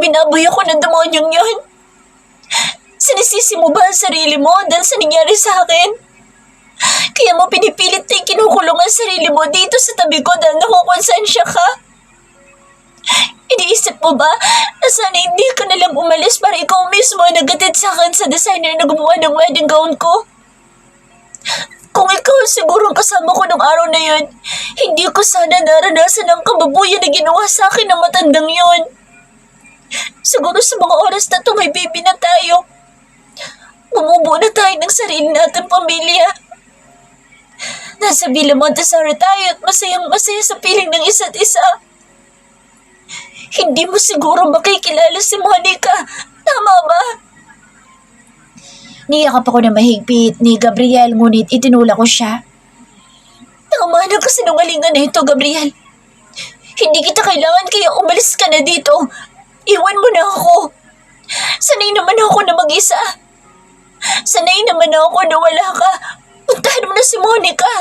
binaboy ako ng demonyong yun? Sinisisi mo ba ang sarili mo dahil sa nangyari sa akin? Kaya mo pinipilit na kinukulong ang sarili mo dito sa tabi ko dahil nakukonsensya ka? Iniisip mo ba na sana hindi ka nalang umalis para ikaw mismo ang nagatid sa akin sa designer na gumawa ng wedding gown ko? Kung ikaw siguro ang kasama ko ng araw na yun, hindi ko sana naranasan ang kababuyan na ginawa sa akin ng matandang yun. Siguro sa mga oras na to may baby na tayo. Bumubuo na tayo ng sarili nating pamilya. Nasa Villa Montessori tayo at masayang-masaya sa piling ng isa't isa. Hindi mo siguro makikilala si Monica. Tama ba? Niyakap ako na mahigpit ni Gabriel, ngunit itinula ko siya. Tama na kasinungalingan na ito, Gabriel. Hindi kita kailangan kaya umalis ka na dito. Iwan mo na ako. Sanay naman ako na mag-isa. Sanay naman ako na wala ka. Puntahan mo na si Monica.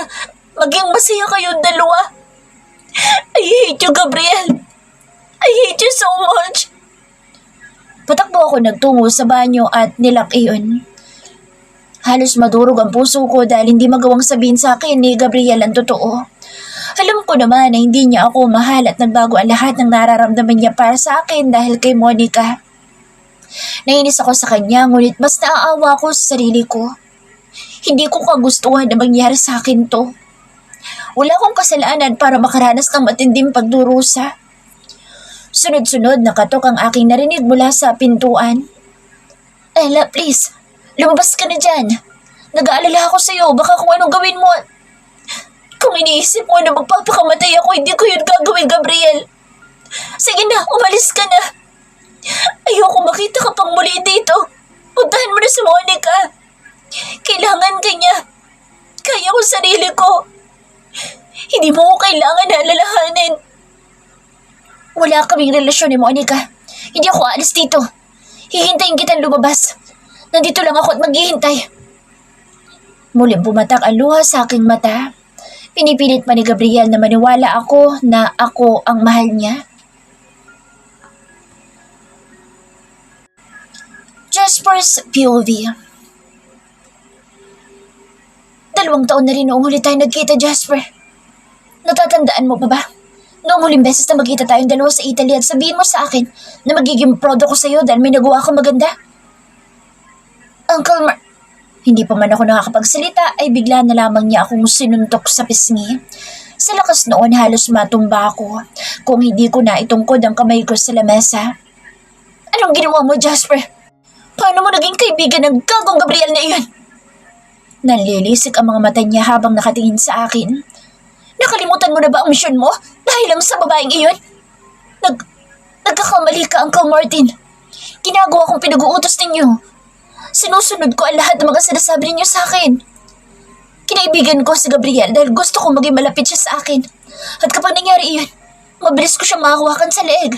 Maging masaya kayong dalawa. I hate you, Gabriel. I hate you so much. Patakbo ako nagtungo sa banyo at nilak iyon. Halos madurog ang puso ko dahil hindi magawang sabihin sa akin ni Gabriel ang totoo. Alam ko naman na hindi niya ako mahal at nagbago ang lahat ng nararamdaman niya para sa akin dahil kay Monica. Nainis ako sa kanya, ngunit mas naaawa ko sa sarili ko. Hindi ko kagustuhan na mangyari sa akin to. Wala akong kasalanan para makaranas ng matinding pagdurusa. Sunod-sunod nakatok ang aking narinig mula sa pintuan. Ella, please, lumabas ka na dyan. Nag-aalala ako sa'yo, baka kung anong gawin mo. Kung iniisip mo na magpapakamatay ako, hindi ko yun gagawin, Gabriel. Sige na, umalis ka na. Ayoko makita ka pang muli dito. Puntahan mo na si Monica. Kailangan ka niya. Kaya ko sarili ko. Hindi mo ko kailangan na alalahanin. Wala kaming relasyon ni Monica. Hindi ako aalis dito. Hihintayin kitang lumabas. Nandito lang ako at maghihintay. Muling pumatak ang luha sa aking mata. Pinipilit pa ni Gabriel na maniwala ako na ako ang mahal niya. Jasper's POV. 2 taon na rin noong huli tayo nagkita, Jasper. Natatandaan mo pa ba? Noong huling beses na magkita tayong dalawa sa Italy at sabihin mo sa akin na magiging proud ako sa'yo dahil may nagawa kang maganda. Uncle Hindi pa man ako nakakapagsalita ay bigla na lamang niya akong sinuntok sa pisngi. Sa lakas noon halos matumba ako kung hindi ko na itungkod ang kamay ko sa lamesa. Anong ginawa mo, Jasper? Paano mo naging kaibigan ng gagong Gabriel na iyon? Nanlilisik ang mga mata niya habang nakatingin sa akin. Nakalimutan mo na ba ang misyon mo dahil lang sa babaeng iyon? Nagkakamali ka, Uncle Martin. Ginagawa kong pinag-uutos ninyo. Sinusunod ko ang lahat ng mga sinasabi ninyo sa akin. Kinaibigan ko si Gabriel dahil gusto kong maging malapit siya sa akin. At kapag nangyari iyon, mabilis ko siya makahawakan sa leeg.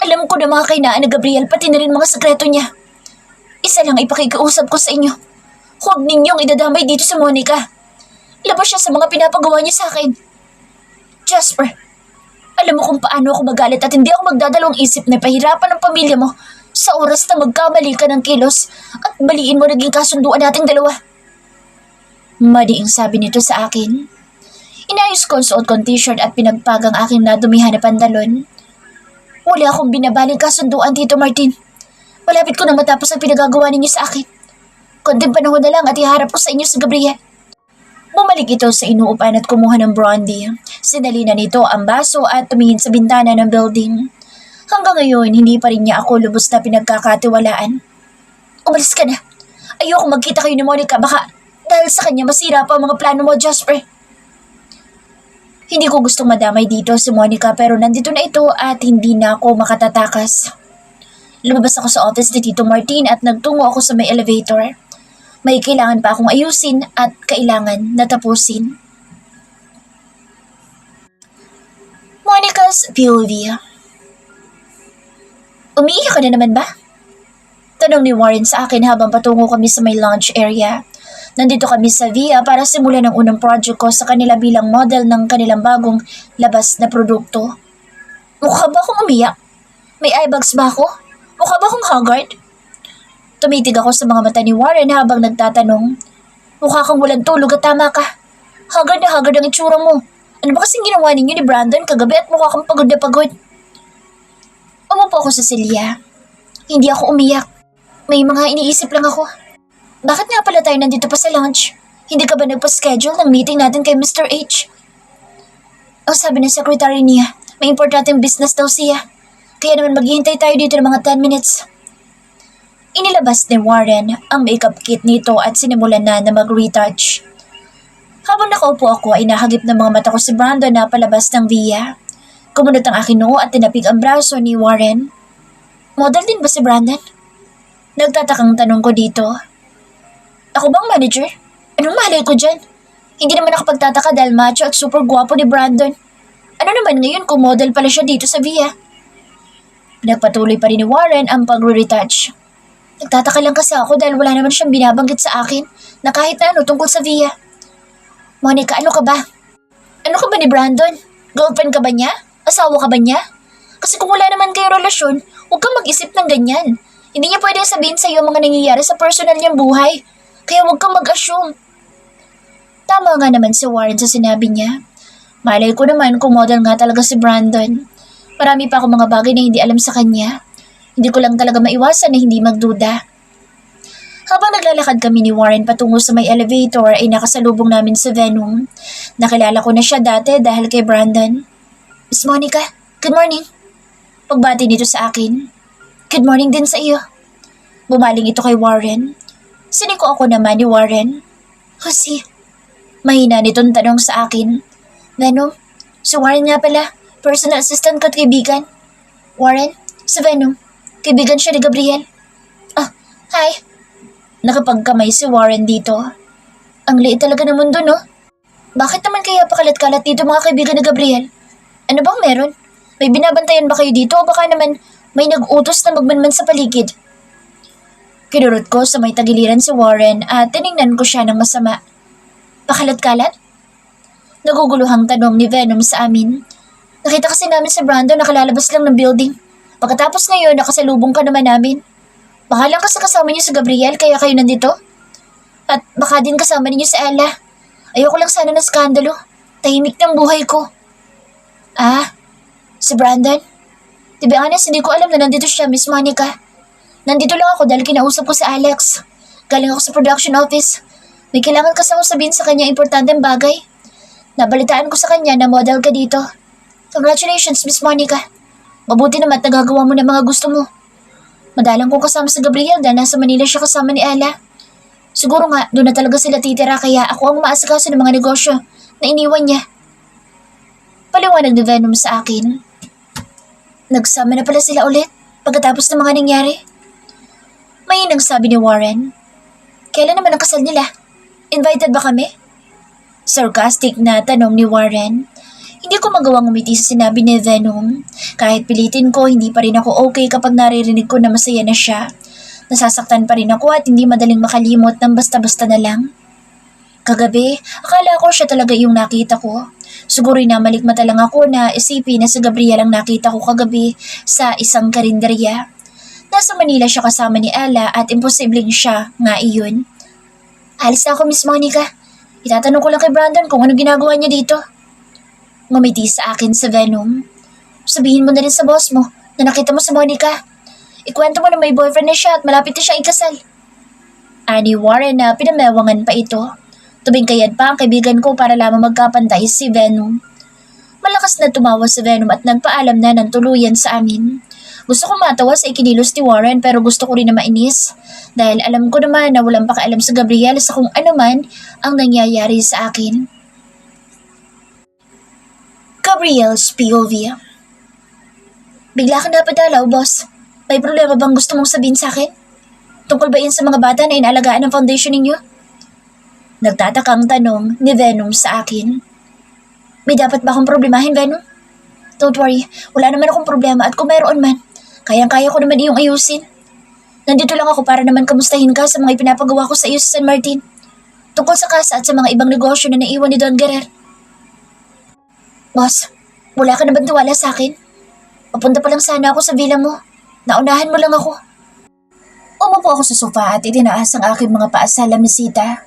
Alam ko na mga kainaan ni Gabriel pati na rin mga sekreto niya. Isa lang ipakikiusap ko sa inyo. Huwag ninyong idadamay dito sa Monica. Labas siya sa mga pinapagawa niya sa akin. Jasper, alam mo kung paano ako magalit at hindi ako magdadalawang isip na pahirapan ng pamilya mo sa oras na magkamali ka ng kilos at baliin mo naging kasunduan nating dalawa. Madiing sabi nito sa akin. Inayos ko ang suot kong t-shirt at pinagpag ang aking nadumihan na pantalon. Wala akong binabaling kasunduan, Tito Martin. Malapit ko na matapos ang pinagagawa ninyo sa akin. Konting panahon na lang at iharap ko sa inyo si Gabriel. Bumalik ito sa inuupan at kumuha ng brandy. Sinali na nito ang baso at tumingin sa bintana ng building. Hanggang ngayon, hindi pa rin niya ako lubos na pinagkakatiwalaan. Umalis ka na. Ayoko magkita kayo ni Monica, baka dahil sa kanya masira pa ang mga plano mo, Jasper. Hindi ko gustong madamay dito si Monica pero nandito na ito at hindi na ako makatatakas. Lumabas ako sa office ni Tito Martin at nagtungo ako sa may elevator. May kailangan pa akong ayusin at kailangan natapusin. Monica's POV. Umiiyak ka na naman ba? Tanong ni Warren sa akin habang patungo kami sa may lounge area. Nandito kami sa VIA para simulan ang unang project ko sa kanila bilang model ng kanilang bagong labas na produkto. Mukha ba akong umiyak? May eye bags ba ako? Mukha ba akong haggard? Tumitig ako sa mga mata ni Warren habang nagtatanong. Mukha kang walang tulog at tama ka. Haggard na haggard ang itsura mo. Ano ba kasing ginawa ninyo ni Brandon kagabi at mukha kang pagod na pagod? Umupo ako sa silya. Hindi ako umiyak. May mga iniisip lang ako. Bakit nga pala tayo nandito pa sa lunch? Hindi ka ba nagpa-schedule ng meeting natin kay Mr. H? Ang sabi ng secretary niya, may importanteng business daw siya. Kaya naman maghihintay tayo dito ng mga 10 minutes. Inilabas ni Warren ang makeup kit nito at sinimulan na mag-retouch. Habang nakaupo ako ay nahagip ng mga mata ko si Brandon na palabas ng via. Kumunot ang aking noo at tinapik ang braso ni Warren. Model din ba si Brandon? Nagtatakang tanong ko dito. Ako bang manager? Anong malay ko dyan? Hindi naman ako pagtataka dahil macho at super guwapo ni Brandon. Ano naman ngayon kung model pala siya dito sa via? Nagpatuloy pa rin ni Warren ang pag-retouch. Nagtataka lang kasi ako dahil wala naman siyang binabanggit sa akin na kahit na ano tungkol sa via. Monica, ano ka ba? Ano ka ba ni Brandon? Girlfriend ka ba niya? Asawa ka ba niya? Kasi kung wala naman kayo relasyon, huwag kang mag-isip ng ganyan. Hindi niya pwedeng sabihin sa iyo ang mga nangyayari sa personal niyang buhay. Kaya huwag kang mag-assume. Tama nga naman si Warren sa sinabi niya. Malay ko naman kung model nga talaga si Brandon. Marami pa akong mga bagay na hindi alam sa kanya. Hindi ko lang talaga maiwasan na hindi magduda. Habang naglalakad kami ni Warren patungo sa may elevator ay nakasalubong namin si Venom. Nakilala ko na siya dati dahil kay Brandon. Miss Monica, good morning. Pagbati nito sa akin. Good morning din sa iyo. Bumaling ito kay Warren. Siniko ako naman ni Warren. Kasi, mahina nitong tanong sa akin. Venom, si Warren nga pala, personal assistant ko at kaibigan. Warren, si Venom, kaibigan siya ni Gabriel. Ah, hi. Nakapagkamay si Warren dito. Ang liit talaga ng mundo, no? Bakit naman kaya pakalat-kalat dito mga kaibigan ni Gabriel? Ano bang meron? May binabantayan ba kayo dito o baka naman may nag-utos na magmanman sa paligid? Kinurot ko sa may tagiliran si Warren at tiningnan ko siya ng masama. Pakalat-kalat? Naguguluhang tanong ni Venom sa amin. Nakita kasi namin si Brandon nakalalabas lang ng building. Pagkatapos ngayon nakasalubong ka naman namin. Baka lang kasi kasama niyo si Gabriel kaya kayo nandito? At baka din kasama niyo si Ella. Ayoko lang sana ng skandalo. Tahimik ng buhay ko. Ah, si Brandon? To be honest, hindi ko alam na nandito siya, Miss Monica. Nandito lang ako dahil kinausap ko si Alex. Galing ako sa production office. May kailangan kasi ako sabihin sa kanya importanteng bagay. Nabalitaan ko sa kanya na model ka dito. Congratulations, Miss Monica. Mabuti naman at nagagawa mo ng mga gusto mo. Madalang kong kasama sa Gabriel dahil nasa Manila siya kasama ni Ella. Siguro nga, doon na talaga sila titira kaya ako ang maasikaso ng mga negosyo na iniwan niya. Paliwanag ni Venom sa akin. Nagsama na pala sila ulit pagkatapos ng mga nangyari. May nagsabi ni Warren. Kailan naman ang kasal nila? Invited ba kami? Sarcastic na tanong ni Warren. Hindi ko magawang umiti sa sinabi ni Venom. Kahit pilitin ko, hindi pa rin ako okay kapag naririnig ko na masaya na siya. Nasasaktan pa rin ako at hindi madaling makalimot ng basta-basta na lang. Kagabi, akala ko siya talaga yung nakita ko. Siguro'y namalikmata lang ako na isipin na si Gabriel ang nakita ko kagabi sa isang karinderya. Nasa Manila siya kasama ni Ella at imposibleng siya nga iyon. Alis na ako, Miss Monica. Itatanong ko lang kay Brandon kung ano ginagawa niya dito. Ngumiti sa akin si Venom. Sabihin mo na rin sa boss mo na nakita mo si Monica. Ikwento mo na may boyfriend na siya at malapit na siya ikasal. Ani Warren na pinamewangan pa ito. Tumingkayad pa ang kaibigan ko para lamang magkapantay si Venom. Malakas na tumawa si Venom at nagpaalam na ng tuluyan sa amin. Gusto ko matawa sa ikinilos ni Warren pero gusto ko rin na mainis dahil alam ko naman na walang pakialam sa Gabriel sa kung ano man ang nangyayari sa akin. Gabriel's POV. Bigla kang napadalaw, boss. May problema bang gusto mong sabihin sa akin? Tungkol ba yan sa mga bata na inaalagaan ng foundation ninyo? Nagtatakang tanong ni Venom sa akin. May dapat ba akong problemahin, Venom? Don't worry, wala naman akong problema at kung mayroon man, kayang-kaya ko naman iyong ayusin. Nandito lang ako para naman kamustahin ka sa mga ipinapagawa ko sa iyo sa San Martin. Tungkol sa kasa at sa mga ibang negosyo na naiwan ni Don Guerrer. Boss, wala ka na bang tiwala sa akin? Papunta pa lang sana ako sa villa mo. Naunahan mo lang ako. Umupo ako sa sofa at itinaas ang aking mga paa sa lamisita.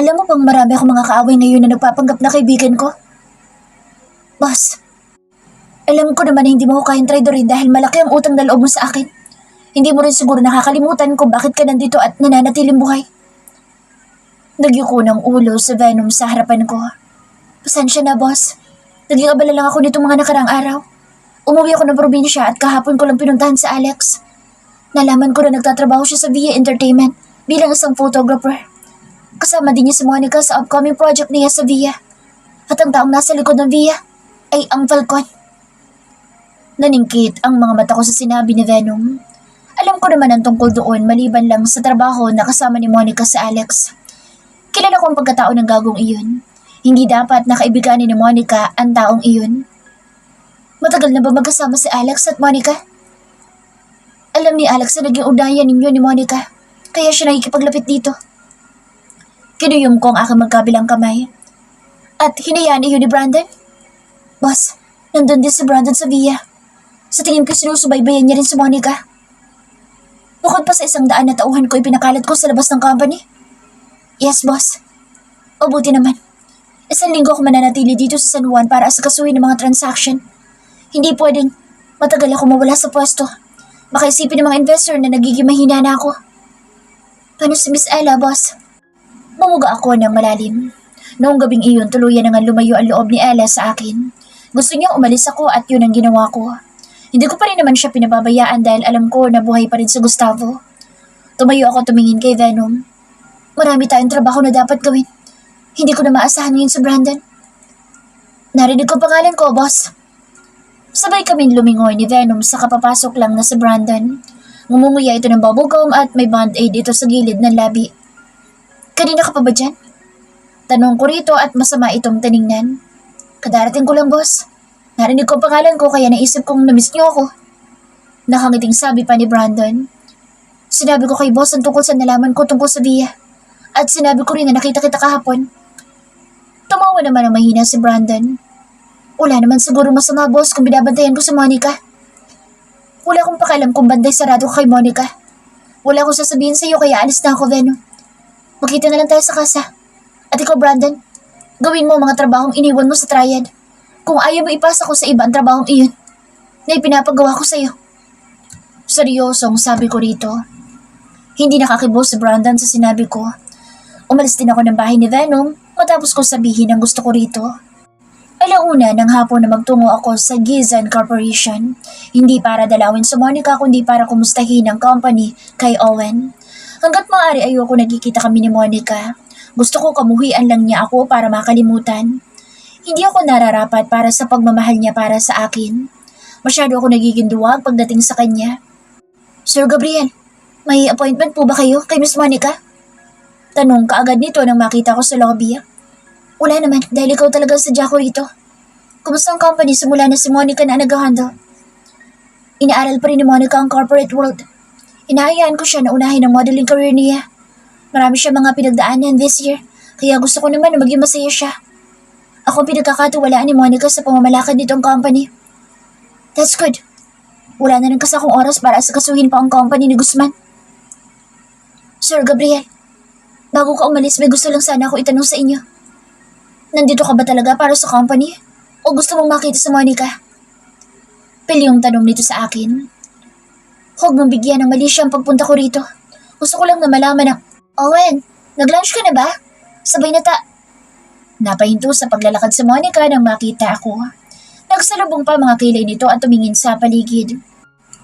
Alam mo bang marami akong mga kaaway ngayon na nagpapanggap na kaibigan ko? Boss, alam ko naman na hindi mo ako kayang traidorin dahil malaki ang utang na loob mo sa akin. Hindi mo rin siguro nakakalimutan kung bakit ka nandito at nananatiling buhay. Nagyuko ng ulo sa Venom sa harapan ko. Pasensya na, boss. Naging abala lang ako nitong mga nakarang araw. Umuwi ako ng probinsya at kahapon ko lang pinuntahan si Alex. Nalaman ko na nagtatrabaho siya sa Via Entertainment bilang isang photographer. Kasama din niya si Monica sa upcoming project niya sa Via. At ang taong nasa likod ng Via ay ang Falcon. Naningkit ang mga mata ko sa sinabi ni Venom. Alam ko naman ang tungkol doon maliban lang sa trabaho na kasama ni Monica sa Alex. Kilala ko ang pagkatao ng gagong iyon. Hindi dapat nakaibiganin ni Monica ang taong iyon. Matagal na ba magkasama si Alex at Monica? Alam ni Alex na naging ugnayan ninyo ni Monica, kaya siya nakikipaglapit dito. Kinuyom ko ang aking magkabilang kamay. At hinayaan iyon ni Brandon? Boss, nandun din si Brandon sa Via. Sa tingin ko sinusubaybayan niya rin si Monica. Bukod pa sa 100 na tauhan ko ipinakalat ko sa labas ng company. Yes, boss. O buti naman. 1 linggo ako mananatili dito sa San Juan para asikasuhin ng mga transaction. Hindi pwedeng matagal ako mawala sa pwesto. Baka isipin ng mga investor na nagiging mahina na ako. Paano si Miss Ella, boss? Bumuga ako ng malalim. Noong gabing iyon, tuluyan na nga lumayo ang loob ni Ella sa akin. Gusto niya umalis ako at yun ang ginawa ko. Hindi ko pa rin naman siya pinababayaan dahil alam ko na buhay pa rin si Gustavo. Tumayo ako tumingin kay Venom. Marami tayong trabaho na dapat gawin. Hindi ko na maasahan ngayon si Brandon. Narinig ko pangalan ko, boss. Sabay kaming lumingoy ni Venom sa kapapasok lang na si Brandon. Ngumunguya ito ng bubblegum at may band-aid ito sa gilid ng labi. Kanina ka pa ba dyan? Tanong ko rito at masama itong tiningnan. Kadarating ko lang, boss. Narinig ko pangalan ko kaya naisip kong na-miss niyo ako. Nakangiting sabi pa ni Brandon. Sinabi ko kay boss ang tungkol sa nalaman ko tungkol sa Via. At sinabi ko rin na nakita kita kahapon. Tumawa naman ang mahina si Brandon. Wala naman siguro masama, boss, kung binabantayan ko si Monica. Wala akong pakialam kung banday sarado ko kay Monica. Wala akong sasabihin sa iyo kaya alis na ako, Venom. Magkita na lang tayo sa kasa. At ikaw, Brandon, gawin mo mga trabahong iniwan mo sa triad. Kung ayaw mo ipasa ko sa iba ang trabahong iyon na ipinapagawa ko sa iyo. Seryosong sabi ko rito. Hindi nakakibo si Brandon sa sinabi ko. Umalis din ako ng bahay ni Venom matapos ko sabihin ang gusto ko rito. Alauna ng hapon na magtungo ako sa Gizan Corporation. Hindi para dalawin sa Monica kundi para kumustahin ang company kay Owen. Hanggat maaari ayoko nagkikita kami ni Monica. Gusto ko kamuhian lang niya ako para makalimutan. Hindi ako nararapat para sa pagmamahal niya para sa akin. Masyado ako nagiging duwag pagdating sa kanya. Sir Gabriel, may appointment po ba kayo kay Miss Monica? Tanong kaagad nito nang makita ko sa lobby. Wala naman dahil ikaw talaga sadya ko rito. Kumusta ang company simula na si Monica na nag-handle? Inaaral pa rin ni Monica ang corporate world. Inahayaan ko siya na unahin ang modeling career niya. Marami siya mga pinagdaanan this year, kaya gusto ko naman na maging masaya siya. Ako ang pinagkakatiwalaan ni Monica sa pamamalakad nitong company. That's good. Wala na rin kasi akong oras para asikasuhin pa ang company ni Guzman. Sir Gabriel, bago ka umalis may gusto lang sana ako itanong sa inyo. Nandito ka ba talaga para sa company? O gusto mong makita sa Monica? Pilyong tanong nito sa akin. Huwag mong bigyan ng mali siya ang pagpunta ko rito. Gusto ko lang na malaman ng, Owen, nag-lunch ka na ba? Sabay na Napahinto sa paglalakad sa Monica nang makita ako. Nagsalubong pa mga kilay nito at tumingin sa paligid.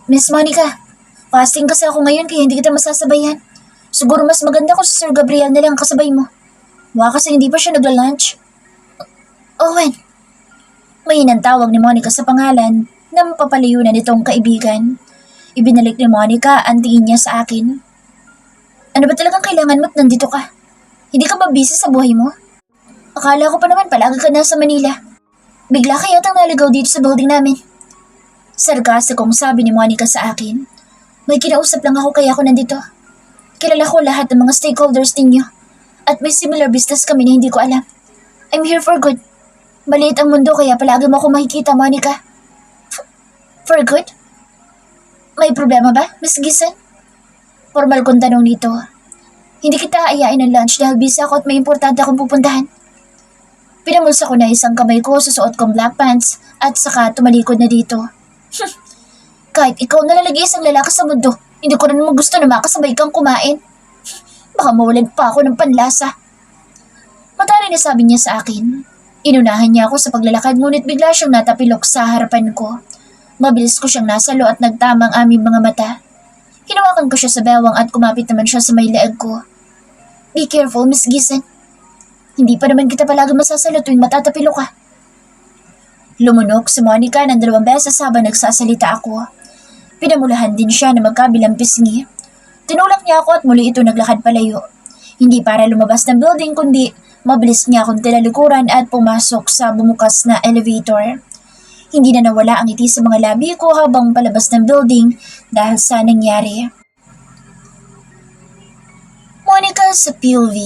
Miss Monica, fasting kasi ako ngayon kaya hindi kita masasabayan. Siguro mas maganda kung si Sir Gabriel na lang kasabay mo. Mukha kasi hindi pa siya nagla-lunch. Owen. May inantawag ni Monica sa pangalan na mapapalayo na nitong kaibigan. Ibinalik ni Monica ang tingin niya sa akin. Ano ba talagang kailangan mo at nandito ka? Hindi ka ba busy sa buhay mo? Akala ko pa naman palagi ka nasa Manila. Bigla ka yatang naligaw dito sa building namin. Sarkastikong sabi ni Monica sa akin. May kinausap lang ako kaya ako nandito. Kilala ko lahat ng mga stakeholders ninyo. At may similar business kami na hindi ko alam. I'm here for good. Maliit ang mundo kaya palagi mo ako makikita, Monica. For good? May problema ba, Miss Gisan? Formal kong tanong nito. Hindi kita aayain ng lunch dahil busy ako at may importante akong pupuntahan. Pinamulsa ko na isang kamay ko sa suot kong black pants at saka tumalikod na dito. Kahit ikaw nalalagi isang lalaki sa mundo, hindi ko rin naman gusto na makasabay kang kumain. Baka mawalan pa ako ng panlasa. Matari na sabi niya sa akin. Inunahan niya ako sa paglalakad ngunit bigla siyang natapilok sa harapan ko. Mabilis ko siyang nasalo at nagtama ang aming mga mata. Hinawakan ko siya sa bewang at kumapit naman siya sa may leeg ko. Be careful, Miss Gisan. Hindi pa naman kita palagi masasalo tuwing matatapilo ka. Lumunok si Monica ng 2 beses habang nagsasalita ako. Pinamulahan din siya na magkabilang pisngi. Tinulak niya ako at muli ito naglakad palayo. Hindi para lumabas ng building kundi mabilis niya akong tinalikuran at pumasok sa bumukas na elevator. Hindi na nawala ang ngiti sa mga labi ko habang palabas ng building dahil sa nangyari. Monica sa POV.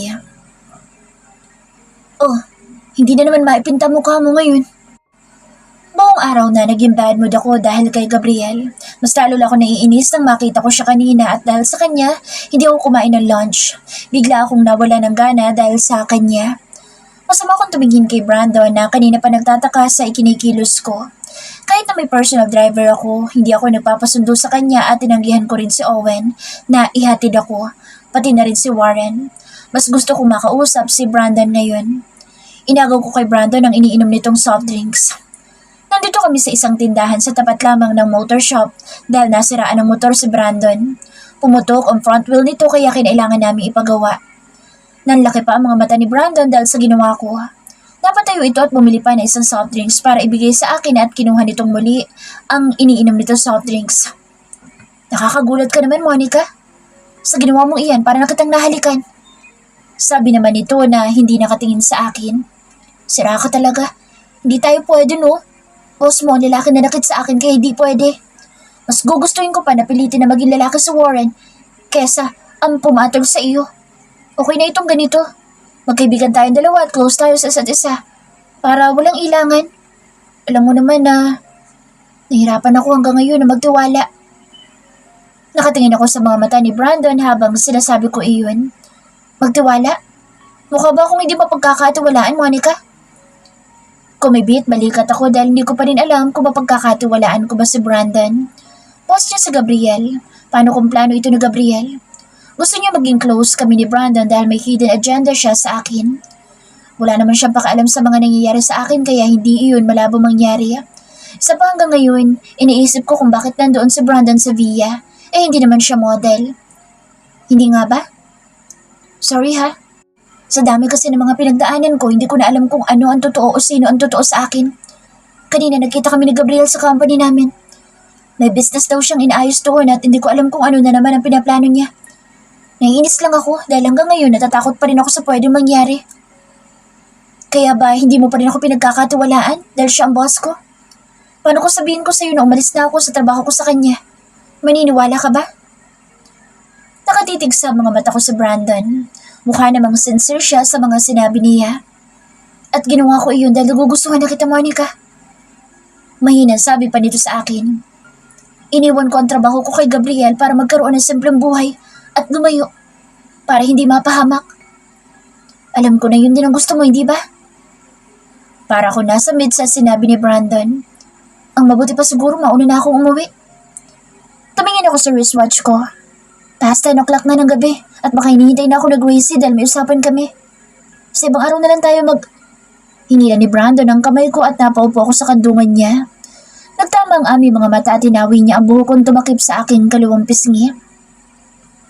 Oh, hindi na naman maipinta mukha mo ngayon. Buong araw na naging bad mood ako dahil kay Gabriel. Mas lalo ako naiinis nang makita ko siya kanina at dahil sa kanya, hindi ako kumain ng lunch. Bigla akong nawala ng gana dahil sa kanya. Masama akong tumingin kay Brandon na kanina pa nagtataka sa ikinikilos ko. Kahit na may personal driver ako, hindi ako nagpapasundo sa kanya at tinanggihan ko rin si Owen na ihatid ako, pati na rin si Warren. Mas gusto kong makausap si Brandon ngayon. Inagaw ko kay Brandon ang iniinom nitong soft drinks. Nandito kami sa isang tindahan sa tapat lamang ng motor shop dahil nasiraan ng motor si Brandon. Pumutok ang front wheel nito kaya kinailangan namin ipagawa. Nanlaki pa ang mga mata ni Brandon dahil sa ginawa ko. Napatayo ito at bumili pa ng isang soft drinks para ibigay sa akin at kinuha nitong muli ang iniinom nito soft drinks. Nakakagulat ka naman, Monica. Sa ginawa mong iyan para nakitang nahalikan. Sabi naman nito na hindi nakatingin sa akin. Sira ka talaga. Hindi tayo pwede, no? Boss mo, lalaki na nakit sa akin kaya hindi pwede. Mas gugustuhin ko pa na pilitin na maging lalaki si Warren kesa ang pumatol sa iyo. Okay na itong ganito. Magkaibigan tayong dalawa at close tayo sa isa't isa. Para walang ilangan. Alam mo naman na nahirapan ako hanggang ngayon na magtiwala. Nakatingin ako sa mga mata ni Brandon habang sinasabi ko iyon. Magtiwala? Mukha ba akong hindi mapagkakatiwalaan, Monica? Kumibit, balikat ako dahil hindi ko pa rin alam kung mapagkakatiwalaan ko ba si Brandon. Post niya sa Gabriel. Paano kung plano ito ni Gabriel? Gusto niya maging close kami ni Brandon dahil may hidden agenda siya sa akin. Wala naman siyang pakaalam sa mga nangyayari sa akin kaya hindi iyon malabo mangyari. Isa pa hanggang ngayon, iniisip ko kung bakit nandoon si Brandon sa Villa. Hindi naman siya model. Hindi nga ba? Sorry ha. Sa dami kasi ng mga pinagdaanan ko, hindi ko na alam kung ano ang totoo o sino ang totoo sa akin. Kanina nagkita kami ni Gabriel sa company namin. May business daw siyang inaayos doon at hindi ko alam kung ano na naman ang pinaplano niya. Naiinis lang ako dahil hanggang ngayon natatakot pa rin ako sa pwedeng mangyari. Kaya ba hindi mo pa rin ako pinagkakatiwalaan dahil siya ang boss ko? Paano ko sabihin ko sa iyo na umalis na ako sa trabaho ko sa kanya? Maniniwala ka ba? Nakatitig sa mga mata ko si Brandon. Mukha namang sincere siya sa mga sinabi niya. At ginawa ko iyon dahil nagugustuhan na kita, Monica. Mahina sabi pa nito sa akin. Iniwan ko ang trabaho ko kay Gabriel para magkaroon ng simpleng buhay at lumayo para hindi mapahamak. Alam ko na yun din ang gusto mo, hindi ba? Para ako nasa mid sa sinabi ni Brandon. Ang mabuti pa siguro mauna na akong umuwi. Tumingin ako sa wristwatch ko. Past 10 o'clock na ng gabi at baka hinihintay na ako nag-racy dahil may usapan kami. Sa ibang araw na lang tayo Hinila ni Brandon ang kamay ko at napaupo ako sa kandungan niya. Nagtama ang aming mga mata at tinawi niya ang buhok kong tumakip sa aking kaliwang pisngi.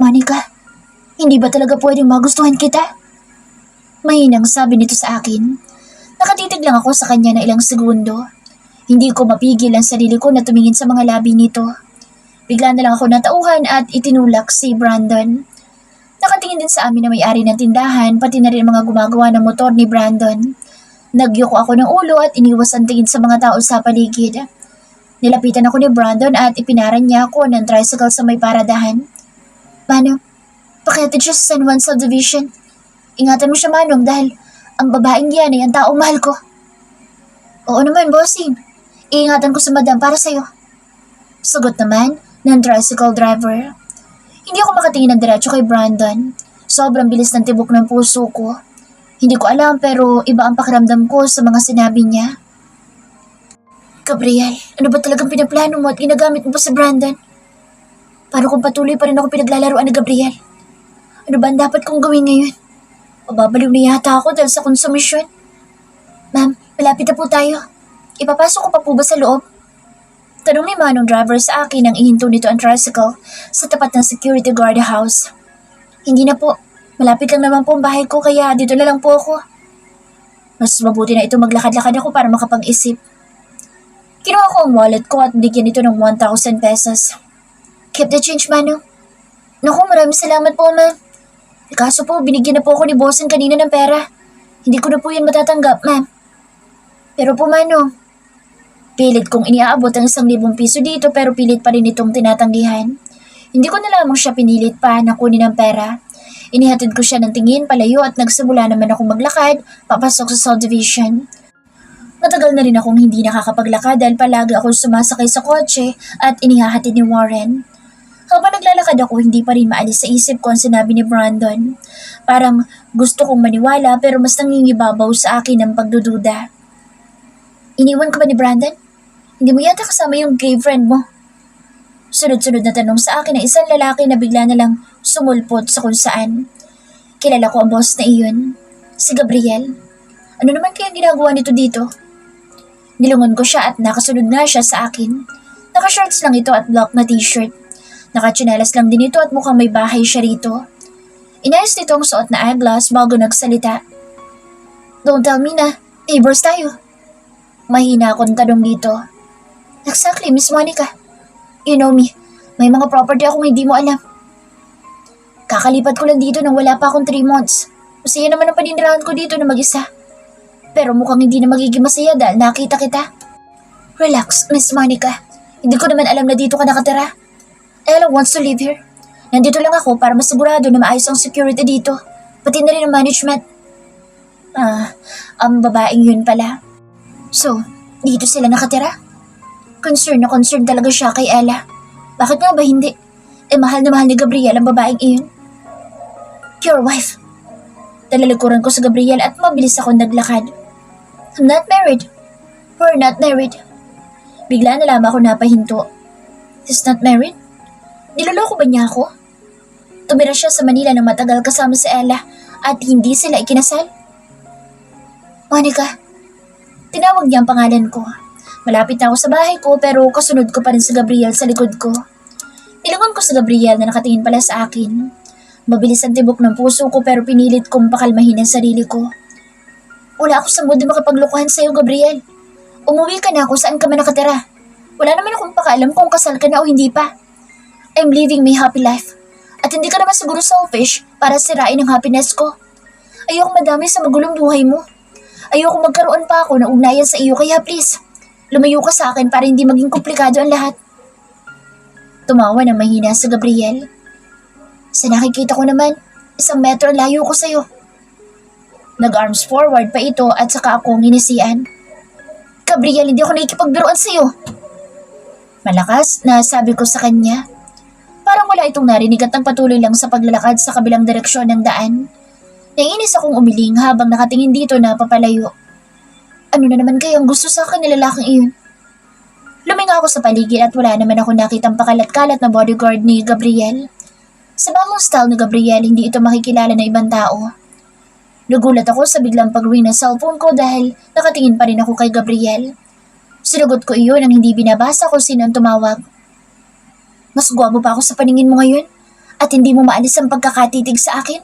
Monica, hindi ba talaga pwedeng magustuhan kita? Mahinang sabi nito sa akin. Nakatitig lang ako sa kanya na ilang segundo. Hindi ko mapigil ang sarili ko na tumingin sa mga labi nito. Bigla na lang ako natauhan at itinulak si Brandon. Nakatingin din sa amin na may-ari ng tindahan, pati na rin mga gumagawa ng motor ni Brandon. Nagyuko ako ng ulo at iniwas ang tingin sa mga tao sa paligid. Nilapitan ako ni Brandon at ipinaran niya ako ng tricycle sa may paradahan. Manong, pakihatid siya sa San Juan Subdivision. Ingatan mo siya, Manong, dahil ang babaeng yan ay ang taong mahal ko. Oo naman, bossing. Iingatan ko sa madam para sa'yo. Sagot naman ng tricycle driver. Hindi ako makatingin ng diretso kay Brandon. Sobrang bilis ng tibok ng puso ko. Hindi ko alam pero iba ang pakiramdam ko sa mga sinabi niya. Gabriel, ano ba talagang pinaplano mo at ginagamit mo pa si Brandon? Paano kung patuloy pa rin ako pinaglalaroan ni Gabriel? Ano ba ang dapat kong gawin ngayon? Mababaliw na yata ako dahil sa konsumisyon. Ma'am, malapit na po tayo. Ipapasok ko pa po ba sa loob? Tanong ni Manong driver sa akin nang ihinto nito ang tricycle sa tapat ng security guard house. Hindi na po. Malapit lang naman po ang bahay ko kaya dito na lang po ako. Mas mabuti na ito maglakad-lakad ako para makapag-isip. Kinuha ko ang wallet ko at bigyan ito ng 1,000 pesos. Keep the change, Manong. Naku, maraming salamat po, ma'am. Kaso po, binigyan na po ako ni Bossing kanina ng pera. Hindi ko na po yan matatanggap, ma'am. Pero po, Manong, pilit kong iniaabot ang 1,000 piso dito pero pilit pa rin itong tinatanggihan. Hindi ko na lamang siya pinilit pa na kunin ang pera. Inihatid ko siya ng tingin palayo at nagsimula naman akong maglakad papasok sa subdivision. Matagal na rin akong hindi nakakapaglakad dahil palagi akong sumasakay sa kotse at inihahatid ni Warren. Habang naglalakad ako, hindi pa rin maalis sa isip ko ang sinabi ni Brandon. Parang gusto kong maniwala pero mas nangingibabaw sa akin ang pagdududa. Iniwan ka ba ni Brandon? Hindi mo yata kasama yung gay friend mo. Sunod-sunod na tanong sa akin ng isang lalaki na bigla na lang sumulpot sa kung saan. Kilala ko ang boss na iyon, si Gabriel. Ano naman kaya ginagawa nito dito? Nilungon ko siya at nakasunod nga siya sa akin. Naka-shorts lang ito at black na t-shirt. Naka-tsinelas lang din ito at mukhang may bahay siya rito. Inayos nito ang suot na eyeglass bago nagsalita. Don't tell me na, neighbors tayo. Mahina akong tanong dito. Exactly, Miss Monica. You know me, may mga property akong hindi mo alam. Kakalipat ko lang dito nang wala pa akong 3 months. Masaya naman ang paninirahan ko dito na mag-isa. Pero mukhang hindi na magiging masaya dahil nakita kita. Relax, Miss Monica. Hindi ko naman alam na dito ka nakatira. Ella wants to live here. Nandito lang ako para masigurado na maayos ang security dito. Pati na rin ang management. Ang babaeng yun pala. So, dito sila nakatira? Concern na concern talaga siya kay Ella. Bakit nga ba hindi? Mahal na mahal ni Gabriel ang babaeng iyon. Your wife. Talalikuran ko sa Gabriel at mabilis akong naglakad. I'm not married. We're not married. Bigla na lamang ako napahinto. He's not married? Niloloko ba niya ako? Tumira siya sa Manila nang matagal kasama si Ella at hindi sila ikinasal? Monica, tinawag niya ang pangalan ko. Malapit na ako sa bahay ko pero kasunod ko pa rin si Gabriel sa likod ko. Nilangon ko sa Gabriel na nakatingin pala sa akin. Mabilis ang tibok ng puso ko pero pinilit kong pakalmahin ang sarili ko. Wala ako sa mood na makapaglokohan sa iyo, Gabriel. Umuwi ka na kung saan ka man nakatira. Wala naman akong pakaalam kung kasal ka na o hindi pa. I'm living my happy life. At hindi ka naman siguro selfish para sirain ang happiness ko. Ayoko madami sa magulong buhay mo. Ayoko magkaroon pa ako ng ugnayan sa iyo kaya please, lumayo ka sa akin para hindi maging komplikado ang lahat. Tumawa ng mahina sa Gabriel. Sa nakikita ko naman, 1 metro ang layo ko sa'yo. Nag-arms forward pa ito at saka akong inisian. Gabriel, hindi ako nakikipagbiruan sa'yo. Malakas na sabi ko sa kanya. Parang wala itong narinig at patuloy lang sa paglalakad sa kabilang direksyon ng daan. Naiinis akong umiling habang nakatingin dito na papalayo. Ano na naman kaya ang gusto sa akin ng lalaking iyon? Luminga ako sa paligid at wala naman ako nakitang pakalat-kalat na bodyguard ni Gabriel. Sa bagong style ni Gabriel, hindi ito makikilala ng ibang tao. Nagulat ako sa biglang pag-ring ng cellphone ko dahil nakatingin pa rin ako kay Gabriel. Sinagot ko iyon nang hindi binabasa kung sino ang tumawag. Mas gwapo pa ako sa paningin mo ngayon at hindi mo maalis ang pagkakatitig sa akin.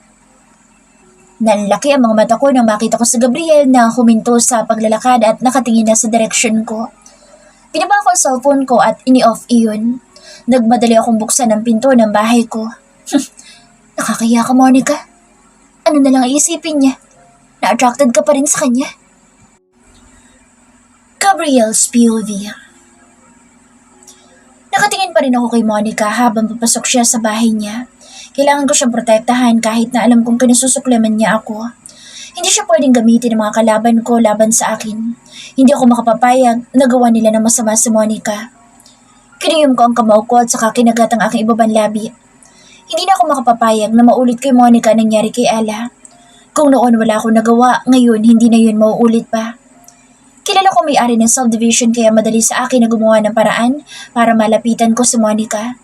Nanlaki ang mga mata ko nang makita ko si Gabriel na huminto sa paglalakad at nakatingin na sa direksyon ko. Pinaba ko ang cellphone ko at ini-off iyon. Nagmadali akong buksan ang pinto ng bahay ko. Nakakaya ka, Monica. Ano na lang iisipin niya? Na-attracted ka pa rin sa kanya? Gabriel's POV. Nakatingin pa rin ako kay Monica habang papasok siya sa bahay niya. Kailangan ko siyang protektahan kahit na alam kong kinasusuklaman niya ako. Hindi siya pwedeng gamitin ng mga kalaban ko laban sa akin. Hindi ako makapapayag na gawa nila ng masama si Monica. Kiniyom ko ang kamao ko at saka kinagat ang aking ibabang labi. Hindi na ako makapapayag na maulit kay Monica ang nangyari kay Ella. Kung noon wala akong nagawa, ngayon hindi na yun mauulit pa. Kilala ko may-ari ng subdivision kaya madali sa akin na gumawa ng paraan para malapitan ko si Monica.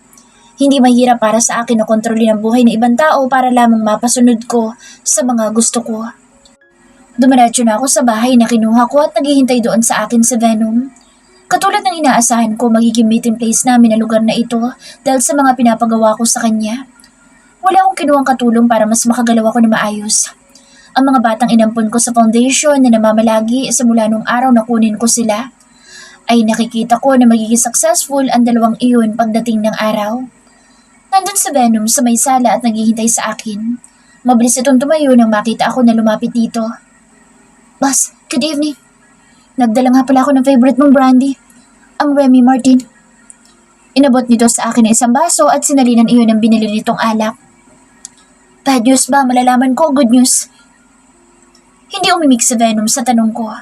Hindi mahirap para sa akin na kontrolin ang buhay ng ibang tao para lamang mapasunod ko sa mga gusto ko. Dumiretso na ako sa bahay na kinuha ko at naghihintay doon sa akin sa Venom. Katulad ng inaasahan ko, magiging meeting place namin na lugar na ito dahil sa mga pinapagawa ko sa kanya. Wala akong kinuhang katulong para mas makagalaw ako na maayos. Ang mga batang inampon ko sa foundation na namamalagi simula nung araw na kunin ko sila, ay nakikita ko na magiging successful ang dalawang iyon pagdating ng araw. Nandun sa Venom sa may sala at naghihintay sa akin. Mabilis itong tumayo nang makita ako na lumapit dito. Boss, good evening. Nagdala nga pala ako ng favorite mong brandy, ang Remy Martin. Inabot nito sa akin ng isang baso at sinalinan iyon ng binili nitong alak. Bad news ba? Malalaman ko, good news. Hindi umimik si Venom sa tanong ko.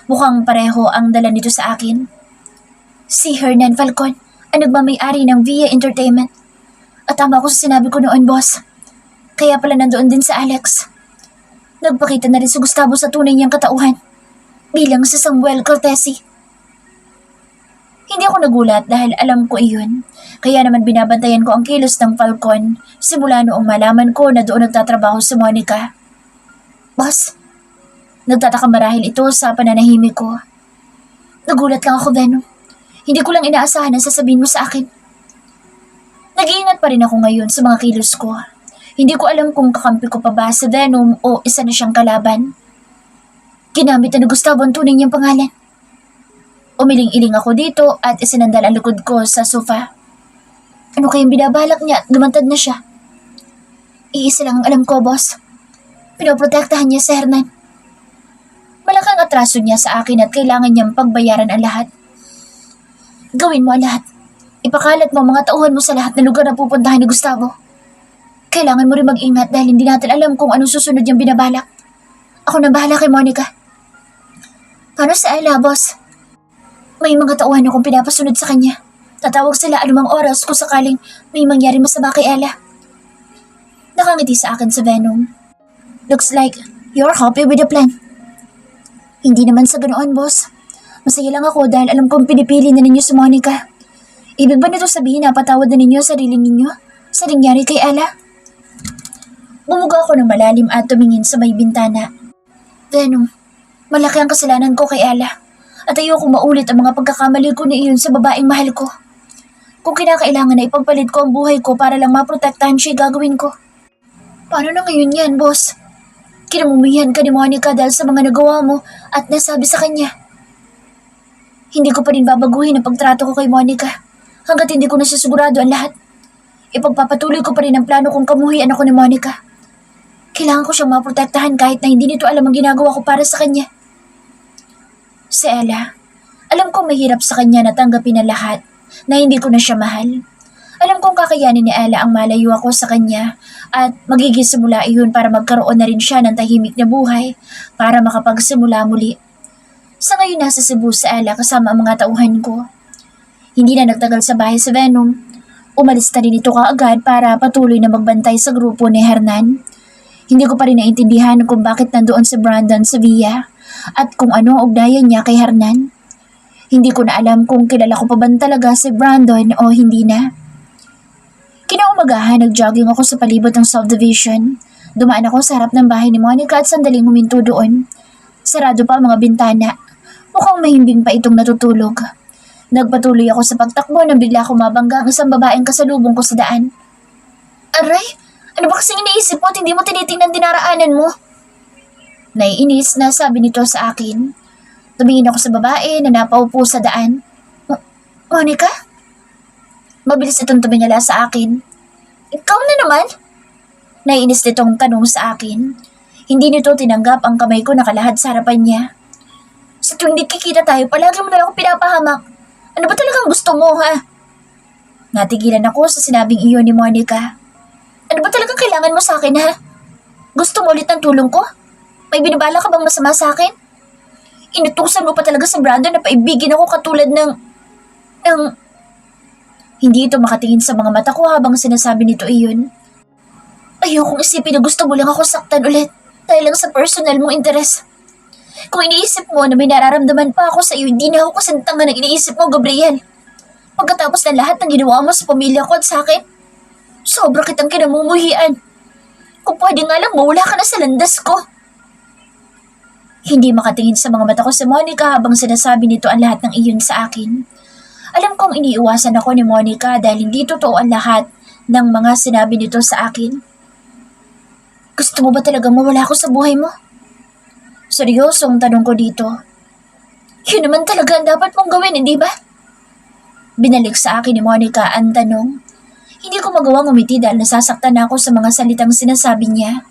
Mukhang pareho ang dala nito sa akin. Si Hernan Falcon, ang nagmamay-ari ng Via Entertainment. At tama ako sa sinabi ko noon, boss. Kaya pala nandoon din sa Alex. Nagpakita na rin si Gustavo sa tunay niyang katauhan. Bilang si Samuel Cortesi. Hindi ako nagulat dahil alam ko iyon. Kaya naman binabantayan ko ang kilos ng Falcon simula noong malaman ko na doon nagtatrabaho si Monica. Boss, nagtataka marahil ito sa pananahimik ko. Nagulat lang ako, Venom. Hindi ko lang inaasahan ang sasabihin mo sa akin. Nag-iingat pa rin ako ngayon sa mga kilos ko. Hindi ko alam kung kakampi ko pa ba si Venom o isa na siyang kalaban. Ginamit na ni Gustavo ang tunay niyang pangalan. Umiling-iling ako dito at isinandal ang likod ko sa sofa. Ano kayang binabalak niya at lumantad na siya? Iisa lang ang alam ko, boss. Pinoprotektahan niya si Hernan. Malaking atraso niya sa akin at kailangan niyang pagbayaran ang lahat. Gawin mo ang lahat. Ipakalat mo ang mga tauhan mo sa lahat ng lugar na pupuntahan ni Gustavo. Kailangan mo rin mag-ingat dahil hindi natin alam kung anong susunod niyang binabalak. Ako na bahala kay Monica. Paano sa Ella, boss? May mga tauhan akong pinapasunod sa kanya. Tatawag sila anumang oras kung sakaling may mangyari masama kay Ella. Nakangiti sa akin sa Venom. Looks like you're happy with the plan. Hindi naman sa ganoon, boss. Masaya lang ako dahil alam kong pinipili na ninyo si Monica. Ibig ba nito sabihin na patawad na ninyo sarili ninyo sa nangyari kay Ella? Bumuga ako ng malalim at tumingin sa may bintana. Venom, malaki ang kasalanan ko kay Ella. At ayoko maulit ang mga pagkakamali ko na iyon sa babaeng mahal ko. Kung kinakailangan na ipagpalit ko ang buhay ko para lang maprotektahan siya, gagawin ko. Paano na ngayon yan, boss? Kinamumihan ka ni Monica dahil sa mga nagawa mo at nasabi sa kanya. Hindi ko pa rin babaguhin ang pagtrato ko kay Monica hanggat hindi ko nasisigurado ang lahat. Ipagpapatuloy ko pa rin ang plano kong kamuhian ako ni Monica. Kailangan ko siyang maprotektahan kahit na hindi nito alam ang ginagawa ko para sa kanya. Si Ella, alam kong mahirap sa kanya na tanggapin ang lahat na hindi ko na siya mahal. Alam kong kakayanin ni Ella ang malayo ako sa kanya at magiging simula iyon para magkaroon na rin siya ng tahimik na buhay para makapagsimula muli. Sa ngayon nasa Cebu si Ella kasama ang mga tauhan ko. Hindi na nagtagal sa bahay si Venom. Umalis na rin ito kaagad para patuloy na magbantay sa grupo ni Hernan. Hindi ko pa rin naintindihan kung bakit nandoon si Brandon sa Via at kung ano ang ugnayan niya kay Hernan. Hindi ko na alam kung kilala ko pa ba talaga si Brandon o hindi na. Kinaumagahan, nag-jogging ako sa palibot ng subdivision. Dumaan ako sa harap ng bahay ni Monica at sandaling huminto doon. Sarado pa ang mga bintana. Mukhang mahimbing pa itong natutulog. Nagpatuloy ako sa pagtakbo nang bigla ko mabangga ang isang babaeng kasalubong ko sa daan. Aray! Ano ba kasing iniisip mo at hindi mo tinitingnan dinaraanan mo? Naiinis na sabi nito sa akin. Tumingin ako sa babae na napaupo sa daan. Monica? Mabilis itong tumingala sa akin. Ikaw na naman? Naiinis nitong tanong sa akin. Hindi nito tinanggap ang kamay ko nakalahad sa harapan niya. Sa tuwing nagkikita tayo, palagi mo na ako pinapahamak. Ano ba talagang gusto mo, ha? Natigilan ako sa sinabing iyon ni Monica. Ano ba talagang kailangan mo sa akin, ha? Gusto mo ulit ng tulong ko? May binabala ka bang masama sa akin? Inutusan mo pa talaga sa Brandon na paibigin ako katulad ng Hindi ito makatingin sa mga mata ko habang sinasabi nito iyon. Ayokong isipin na gusto mo lang ako saktan ulit dahil lang sa personal mong interes. Kung iniisip mo na may nararamdaman pa ako sa iyo, hindi na ako kasintanga ng iniisip mo, Gabriel. Pagkatapos ng lahat ng ginawa mo sa pamilya ko at sa akin, sobra kitang kinamumuhian. Kung pwede nga lang mawala ka na sa landas ko. Hindi makatingin sa mga mata ko si Monica habang sinasabi nito ang lahat ng iyon sa akin. Alam kong iniiwasan ako ni Monica dahil hindi totoo ang lahat ng mga sinabi nito sa akin. Gusto mo ba talagang mawala ako sa buhay mo? Seryosong tanong ko dito. Yun naman talaga ang dapat mong gawin, hindi ba? Binalik sa akin ni Monica ang tanong. Hindi ko magawang umiti dahil nasasaktan ako sa mga salitang sinasabi niya.